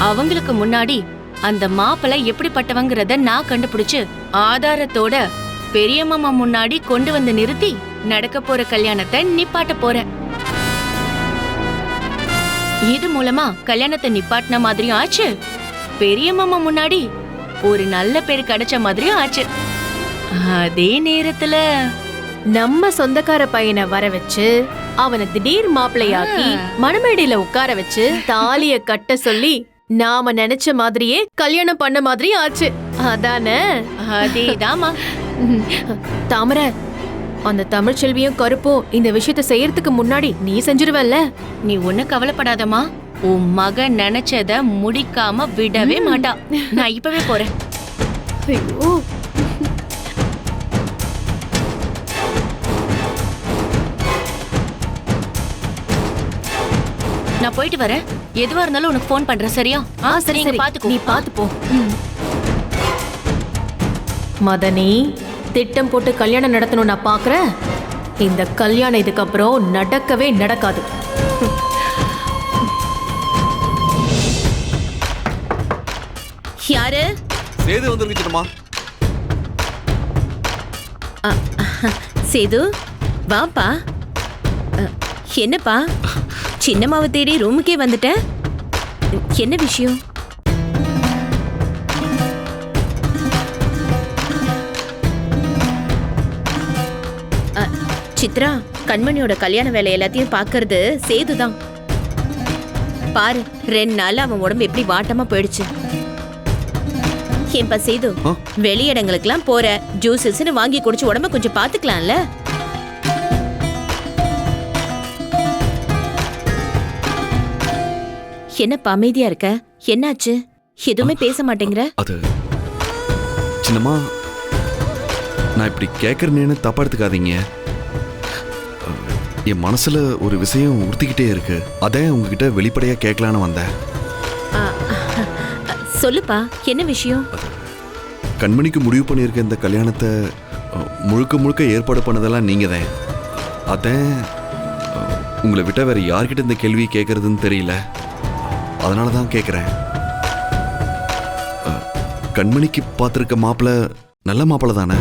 அவங்களுக்கு முன்னாடி அந்த மாப்பிள்ளை எப்படிப்பட்டவங்கிறத நான் கண்டுபிடிச்சு ஆதாரத்தோட பெரிய மாமா முன்னாடி கொண்டு வந்து நிறுத்தி நடக்க போற கல்யாணத்தை நிப்பாட்ட போறேன். இது மூலமா கல்யாணத்தை நிப்பாட்டின மாதிரியும் ஆச்சு, பெரிய மாமா முன்னாடி ஒரு நல்ல பேர் கிடைச்ச மாதிரியும் ஆச்சு. அதே நேரத்துல நம்ம சொந்தக்கார பையனை வர வச்சு அவனை திடீர் மாப்பிள்ளையாக்கி மணமேடையில உட்கார வச்சு தாலிய கட்ட சொல்லி நாம நினைச்ச மாதிரியே கல்யாணம் பண்ண மாதிரி ஆச்சு. அதானே? அதேதாமா. தாமரை, அந்த தமிழ்ச்செல்வியும் கருப்பும் இந்த விஷயத்த செய்யறதுக்கு முன்னாடி நீ செஞ்சிருவல்ல? நீ ஒண்ணு கவலைப்படாதமா, உன் மகன் நினைச்சத முடிக்காம விடவே மாட்டா. நான் இப்பவே போறேன். ஐயோ, நான் போயிட்டு வரேன். எதுவா இருந்தாலும் உனக்கு போன் பண்றேன், சரியா? சரி, பாத்துக்கோ. நீ பாத்து போ. மதனி, திட்டம் போட்டு கல்யாணம் நடத்தணும் நான் பாக்குறேன். இந்த கல்யாணம் இதுக்கப்புறம் நடக்கவே நடக்காது. யாரு? சேது வந்திருக்குமா? சேது, வாப்பா. என்னப்பா, சின்னம்மாவை தேடி ரூமுக்கே வந்துட்ட? என்ன விஷயம்? சித்ரா, கண்மணியோட கல்யாண வேலை எல்லாத்தையும் பாக்குறது சேதுதான். பாரு, 2 நாள் அவன் உடம்பு எப்படி வாட்டமா போயிடுச்சு. ஏன்பா சேது, வெளியிடங்களுக்கெல்லாம் போற, ஜூஸஸ்ன்னு வாங்கி குடிச்சு உடம்ப கொஞ்சம் பாத்துக்கலாம்ல? என்னப்பா அமைதியா இருக்க? என்னாச்சு? எதுவுமே பேச மாட்டேங்கிற? அது சின்னம்மா, நான் இப்படி கேட்கறேன்னு தப்பா எடுத்துக்காதீங்க. என் மனசுல ஒரு விஷயம் உறுத்திக்கிட்டே இருக்கு. அதான் உங்ககிட்ட வெளிப்படையா கேட்கலான்னு வந்தேன். சொல்லுப்பா, என்ன விஷயம்? கண்மணிக்கு முடிவு பண்ணியிருக்க இந்த கல்யாணத்தை முழுக்க முழுக்க ஏற்பாடு பண்ணதெல்லாம் நீங்க தான். அதான் உங்களை விட்ட வேற யார்கிட்ட இந்த கேள்வி கேட்கறதுன்னு தெரியல. அதனால தான் கேட்குறேன். கண்மணிக்கு பார்த்துருக்க மாப்பிள்ள நல்ல மாப்பிள்ள தானே?